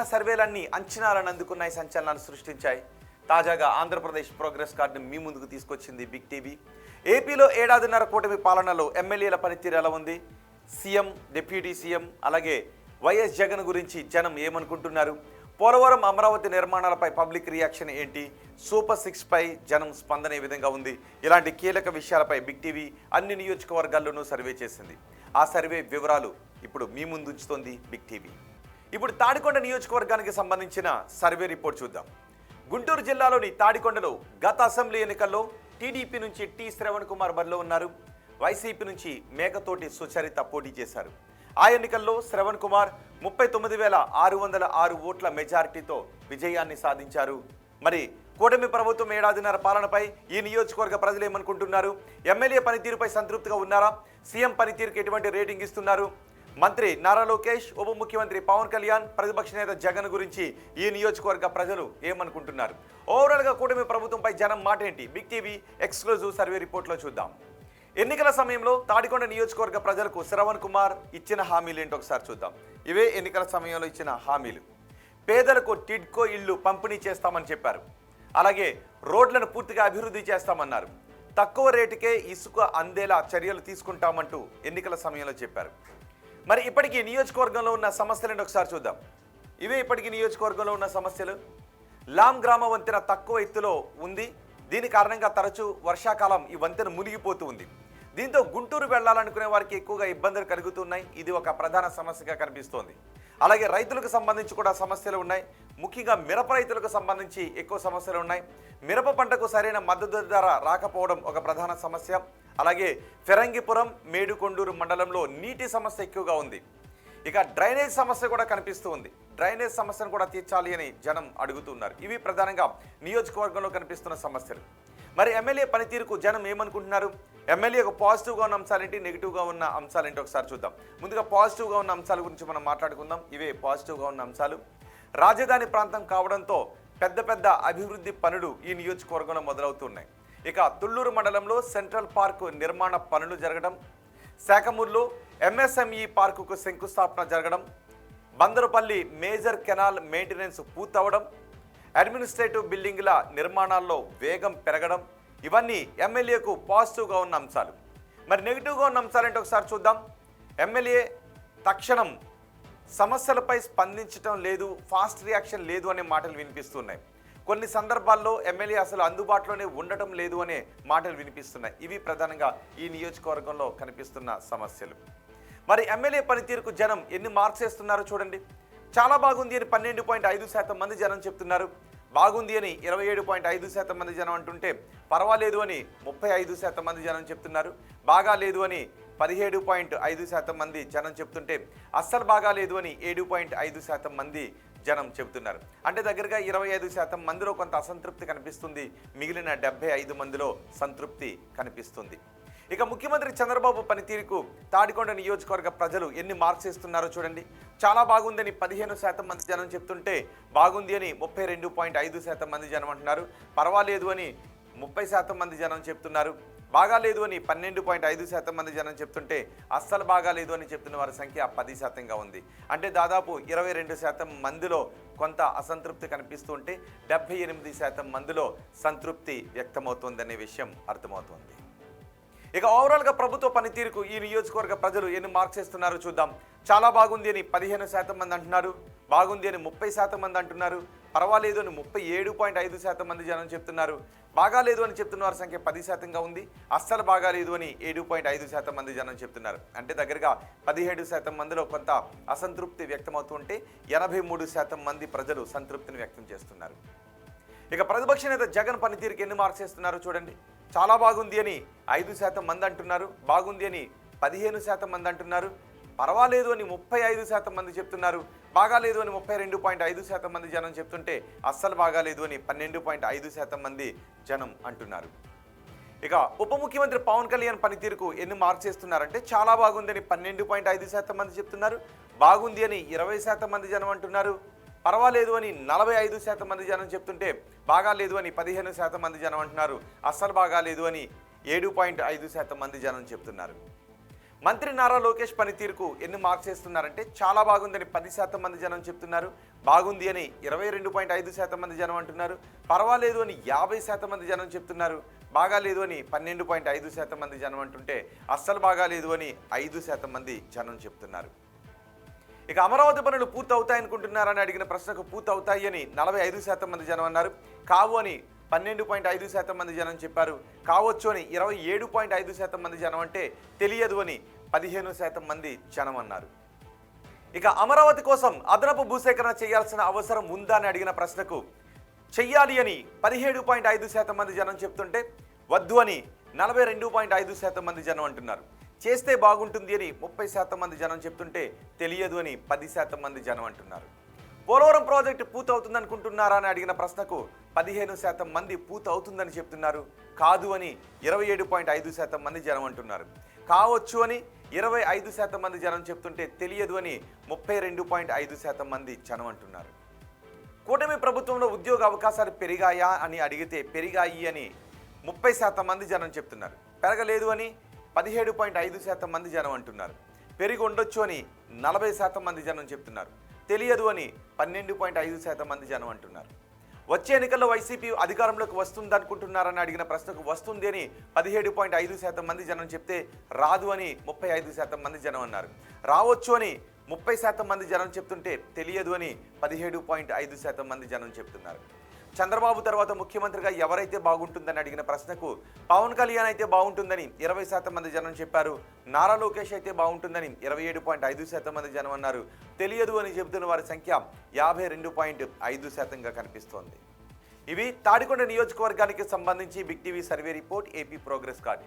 చేసిన సర్వేలన్నీ అంచనాలను అందుకున్నాయి, సంచలనాలు సృష్టించాయి. తాజాగా ఆంధ్రప్రదేశ్ ప్రోగ్రెస్ కార్డును మీ ముందుకు తీసుకొచ్చింది బిగ్ టీవీ. ఏపీలో ఏడాదిన్నర కూటమి పాలనలో ఎమ్మెల్యేల పనితీరు ఎలా ఉంది, సీఎం, డిప్యూటీ సీఎం అలాగే వైఎస్ జగన్ గురించి జనం ఏమనుకుంటున్నారు, పోలవరం అమరావతి నిర్మాణాలపై పబ్లిక్ రియాక్షన్ ఏంటి, సూపర్ 6 పై జనం స్పందన ఏ విధంగా ఉంది, ఇలాంటి కీలక విషయాలపై బిగ్ టీవీ అన్ని నియోజకవర్గాల్లోనూ సర్వే చేసింది. ఆ సర్వే వివరాలు ఇప్పుడు మీ ముందు ఉంచుతోంది బిగ్ టీవీ. ఇప్పుడు తాడికొండ నియోజకవర్గానికి సంబంధించిన సర్వే రిపోర్ట్ చూద్దాం. గుంటూరు జిల్లాలోని తాడికొండలో గత అసెంబ్లీ ఎన్నికల్లో టీడీపీ నుంచి టి శ్రవణ్ కుమార్ బరిలో ఉన్నారు. వైసీపీ నుంచి మేకతోటి సుచరిత పోటీ చేశారు. ఆ ఎన్నికల్లో శ్రవణ్ కుమార్ 39,606 ఓట్ల మెజారిటీతో విజయాన్ని సాధించారు. మరి కూటమి ప్రభుత్వం ఏడాదిన్నర పాలనపై ఈ నియోజకవర్గ ప్రజలు ఏమనుకుంటున్నారు, ఎమ్మెల్యే పనితీరుపై సంతృప్తిగా ఉన్నారా, సీఎం పనితీరుకి ఎటువంటి రేటింగ్ ఇస్తున్నారు, మంత్రి నారా లోకేష్, ఉప ముఖ్యమంత్రి పవన్ కళ్యాణ్, ప్రతిపక్ష నేత జగన్ గురించి ఈ నియోజకవర్గ ప్రజలు ఏమనుకుంటున్నారు, ఓవరాల్గా కూటమి ప్రభుత్వంపై జనం మాట ఏంటి, బిగ్ టీవీ ఎక్స్క్లూజివ్ సర్వే రిపోర్ట్లో చూద్దాం. ఎన్నికల సమయంలో తాడికొండ నియోజకవర్గ ప్రజలకు శ్రవణ్ కుమార్ ఇచ్చిన హామీలు ఏంటో ఒకసారి చూద్దాం. ఇవే ఎన్నికల సమయంలో ఇచ్చిన హామీలు. పేదలకు టిడ్కో ఇళ్లు పంపిణీ చేస్తామని చెప్పారు. అలాగే రోడ్లను పూర్తిగా అభివృద్ధి చేస్తామన్నారు. తక్కువ రేటుకే ఇసుక అందేలా చర్యలు తీసుకుంటామంటూ ఎన్నికల సమయంలో చెప్పారు. మరి ఇప్పటికీ నియోజకవర్గంలో ఉన్న సమస్యలను ఒకసారి చూద్దాం. ఇవే ఇప్పటికీ నియోజకవర్గంలో ఉన్న సమస్యలు. లాం గ్రామ వంతెన తక్కువ ఎత్తులో ఉంది. దీని కారణంగా తరచూ వర్షాకాలం ఈ వంతెన మునిగిపోతూ ఉంది. దీంతో గుంటూరు వెళ్లాలనుకునే వారికి ఎక్కువగా ఇబ్బందులు కలుగుతున్నాయి. ఇది ఒక ప్రధాన సమస్యగా కనిపిస్తోంది. అలాగే రైతులకు సంబంధించి కూడా సమస్యలు ఉన్నాయి. ముఖ్యంగా మిరప రైతులకు సంబంధించి ఎక్కువ సమస్యలు ఉన్నాయి. మిరప పంటకు సరైన మద్దతు ధర రాకపోవడం ఒక ప్రధాన సమస్య. అలాగే ఫిరంగిపురం, మేడుకొండూరు మండలంలో నీటి సమస్య ఎక్కువగా ఉంది. ఇక డ్రైనేజ్ సమస్య కూడా కనిపిస్తూ ఉంది. డ్రైనేజ్ సమస్యను కూడా తీర్చాలి అని జనం అడుగుతున్నారు. ఇవి ప్రధానంగా నియోజకవర్గంలో కనిపిస్తున్న సమస్యలు. మరి ఎమ్మెల్యే పనితీరుకు జనం ఏమనుకుంటున్నారు, ఎమ్మెల్యేకు పాజిటివ్గా ఉన్న అంశాలేంటి, నెగిటివ్గా ఉన్న అంశాలేంటి ఒకసారి చూద్దాం. ముందుగా పాజిటివ్గా ఉన్న అంశాల గురించి మనం మాట్లాడుకుందాం. ఇవే పాజిటివ్గా ఉన్న అంశాలు. రాజధాని ప్రాంతం కావడంతో పెద్ద పెద్ద అభివృద్ధి పనులు ఈ నియోజకవర్గంలో మొదలవుతున్నాయి. ఇక తుళ్ళూరు మండలంలో సెంట్రల్ పార్కు నిర్మాణ పనులు జరగడం, శాఖమూరులో ఎంఎస్ఎంఈ పార్కుకు శంకుస్థాపన జరగడం, బందరుపల్లి మేజర్ కెనాల్ మెయింటెనెన్స్ పూర్తవడం, అడ్మినిస్ట్రేటివ్ బిల్డింగ్ల నిర్మాణాల్లో వేగం పెరగడం, ఇవన్నీ ఎమ్మెల్యేకు పాజిటివ్గా ఉన్న అంశాలు. మరి నెగిటివ్గా ఉన్న అంశాలేంటో ఒకసారి చూద్దాం. ఎమ్మెల్యే తక్షణం సమస్యలపై స్పందించడం లేదు, ఫాస్ట్ రియాక్షన్ లేదు అనే మాటలు వినిపిస్తున్నాయి. కొన్ని సందర్భాల్లో ఎమ్మెల్యే అసలు అందుబాటులోనే ఉండటం లేదు అనే మాటలు వినిపిస్తున్నాయి. ఇవి ప్రధానంగా ఈ నియోజకవర్గంలో కనిపిస్తున్న సమస్యలు. మరి ఎమ్మెల్యే పనితీరుకు జనం ఎన్ని మార్క్స్ వేస్తున్నారో చూడండి. చాలా బాగుంది అని 12.5% మంది జనం చెప్తున్నారు. బాగుంది అని 27.5% మంది జనం అంటుంటే, పర్వాలేదు అని 35% మంది జనం చెప్తున్నారు. బాగా లేదు అని 17.5% మంది జనం చెప్తుంటే, అస్సలు బాగా లేదు అని 7.5% మంది జనం చెబుతున్నారు. అంటే దగ్గరగా 25% మందిలో కొంత అసంతృప్తి కనిపిస్తుంది. మిగిలిన 75 మందిలో సంతృప్తి కనిపిస్తుంది. ఇక ముఖ్యమంత్రి చంద్రబాబు పనితీరుకు తాడికొండ నియోజకవర్గ ప్రజలు ఎన్ని మార్క్స్ ఇస్తున్నారో చూడండి. చాలా బాగుందని 15% మంది జనం చెప్తుంటే, బాగుంది అని 32.5% మంది జనం అంటున్నారు. పర్వాలేదు అని 30% మంది జనం చెప్తున్నారు. బాగా లేదు అని 12.5% మంది జనం చెప్తుంటే, అస్సలు బాగా లేదు అని చెప్తున్న వారి సంఖ్య 10%గా ఉంది. అంటే దాదాపు 22% మందిలో కొంత అసంతృప్తి కనిపిస్తూ ఉంటే, 78% మందిలో సంతృప్తి వ్యక్తమవుతోందనే విషయం అర్థమవుతోంది. ఇక ఓవరాల్గా ప్రభుత్వ పనితీరుకు ఈ నియోజకవర్గ ప్రజలు ఎన్ని మార్క్స్ ఇస్తున్నారో చూద్దాం. చాలా బాగుంది అని 15% మంది అంటున్నారు. బాగుంది అని 30% మంది అంటున్నారు. పర్వాలేదు అని 37.5% మంది జనం చెప్తున్నారు. బాగా లేదు అని చెప్తున్న వారి సంఖ్య 10%గా ఉంది. అస్సలు బాగా లేదు అని 7.5% మంది జనం చెప్తున్నారు. అంటే దగ్గరగా 17% మందిలో కొంత అసంతృప్తి వ్యక్తమవుతుంటే, 83% మంది ప్రజలు సంతృప్తిని వ్యక్తం చేస్తున్నారు. ఇక ప్రతిపక్ష నేత జగన్ పనితీరుకి ఎన్ని మార్క్స్ ఇస్తున్నారో చూడండి. చాలా బాగుంది అని 5% మంది అంటున్నారు. బాగుంది అని 15% మంది అంటున్నారు. పర్వాలేదు అని 35% మంది చెప్తున్నారు. బాగా లేదు అని 32.5% మంది జనం చెప్తుంటే, అస్సలు బాగా లేదు అని 12.5% మంది జనం అంటున్నారు. ఇక ఉప ముఖ్యమంత్రి పవన్ కళ్యాణ్ పనితీరుకు ఎన్ని మార్క్స్ ఇస్తున్నారంటే, చాలా బాగుందని 12.5% మంది చెప్తున్నారు. బాగుంది అని 20% మంది జనం అంటున్నారు. పర్వాలేదు అని 45% మంది జనం చెప్తుంటే, బాగా లేదు అని 15% మంది జనం అంటున్నారు. అస్సలు బాగా లేదు అని 7.5% మంది జనం చెప్తున్నారు. మంత్రి నారా లోకేష్ పనితీరుకు ఎన్ని మార్క్స్ వేస్తున్నారంటే చాలా బాగుందని 10% మంది జనం చెప్తున్నారు, బాగుంది అని 22.5% మంది జనం అంటున్నారు, పర్వాలేదు అని 50% మంది జనం చెప్తున్నారు, బాగాలేదు అని 12.5% మంది జనం అంటుంటే అస్సలు బాగాలేదు అని 5% మంది జనం చెప్తున్నారు. ఇక అమరావతి పనులు పూర్తి అవుతాయనుకుంటున్నారని అడిగిన ప్రశ్నకు పూర్తి అవుతాయి అని 45% మంది జనం అన్నారు, కావు అని 12.5% మంది జనం చెప్పారు, కావచ్చు అని 27.5% మంది జనం అంటే తెలియదు అని 15% మంది జనం అన్నారు. ఇక అమరావతి కోసం అదనపు భూసేకరణ చేయాల్సిన అవసరం ఉందా అని అడిగిన ప్రశ్నకు చెయ్యాలి అని 17.5% మంది జనం చెప్తుంటే వద్దు అని 42.5% మంది జనం అంటున్నారు, చేస్తే బాగుంటుంది అని 30% మంది జనం చెప్తుంటే తెలియదు అని 10% మంది జనం అంటున్నారు. పోలవరం ప్రాజెక్టు పూర్తి అవుతుంది అనుకుంటున్నారా అని అడిగిన ప్రశ్నకు 15% మంది పూర్తి అవుతుందని చెప్తున్నారు, కాదు అని 27.5% మంది జనం అంటున్నారు, కావచ్చు అని 25% మంది జనం చెప్తుంటే తెలియదు అని 32.5% మంది జనం అంటున్నారు. కూటమి ప్రభుత్వంలో ఉద్యోగ అవకాశాలు పెరిగాయా అని అడిగితే పెరిగాయి అని 30% మంది జనం చెప్తున్నారు, పెరగలేదు అని 17.5% మంది జనం అంటున్నారు, పెరిగి ఉండొచ్చు అని 40% మంది జనం చెప్తున్నారు, తెలియదు అని 12.5% మంది జనం అంటున్నారు. వచ్చే ఎన్నికల్లో వైసీపీ అధికారంలోకి వస్తుందనుకుంటున్నారని అడిగిన ప్రశ్నకు వస్తుంది అని 17.5% మంది జనం చెప్తే రాదు అని 35% మంది జనం అన్నారు, రావచ్చు అని 30% మంది జనం చెప్తుంటే తెలియదు అని 17.5% మంది జనం చెప్తున్నారు. చంద్రబాబు తర్వాత ముఖ్యమంత్రిగా ఎవరైతే బాగుంటుందని అడిగిన ప్రశ్నకు పవన్ కళ్యాణ్ అయితే బాగుంటుందని 20% మంది జనం చెప్పారు, నారా లోకేష్ అయితే బాగుంటుందని 27.5% మంది జనం అన్నారు, తెలియదు అని చెబుతున్న వారి సంఖ్య 52.5%గా కనిపిస్తోంది. ఇవి తాడికొండ నియోజకవర్గానికి సంబంధించి big TV survey report, AP progress card.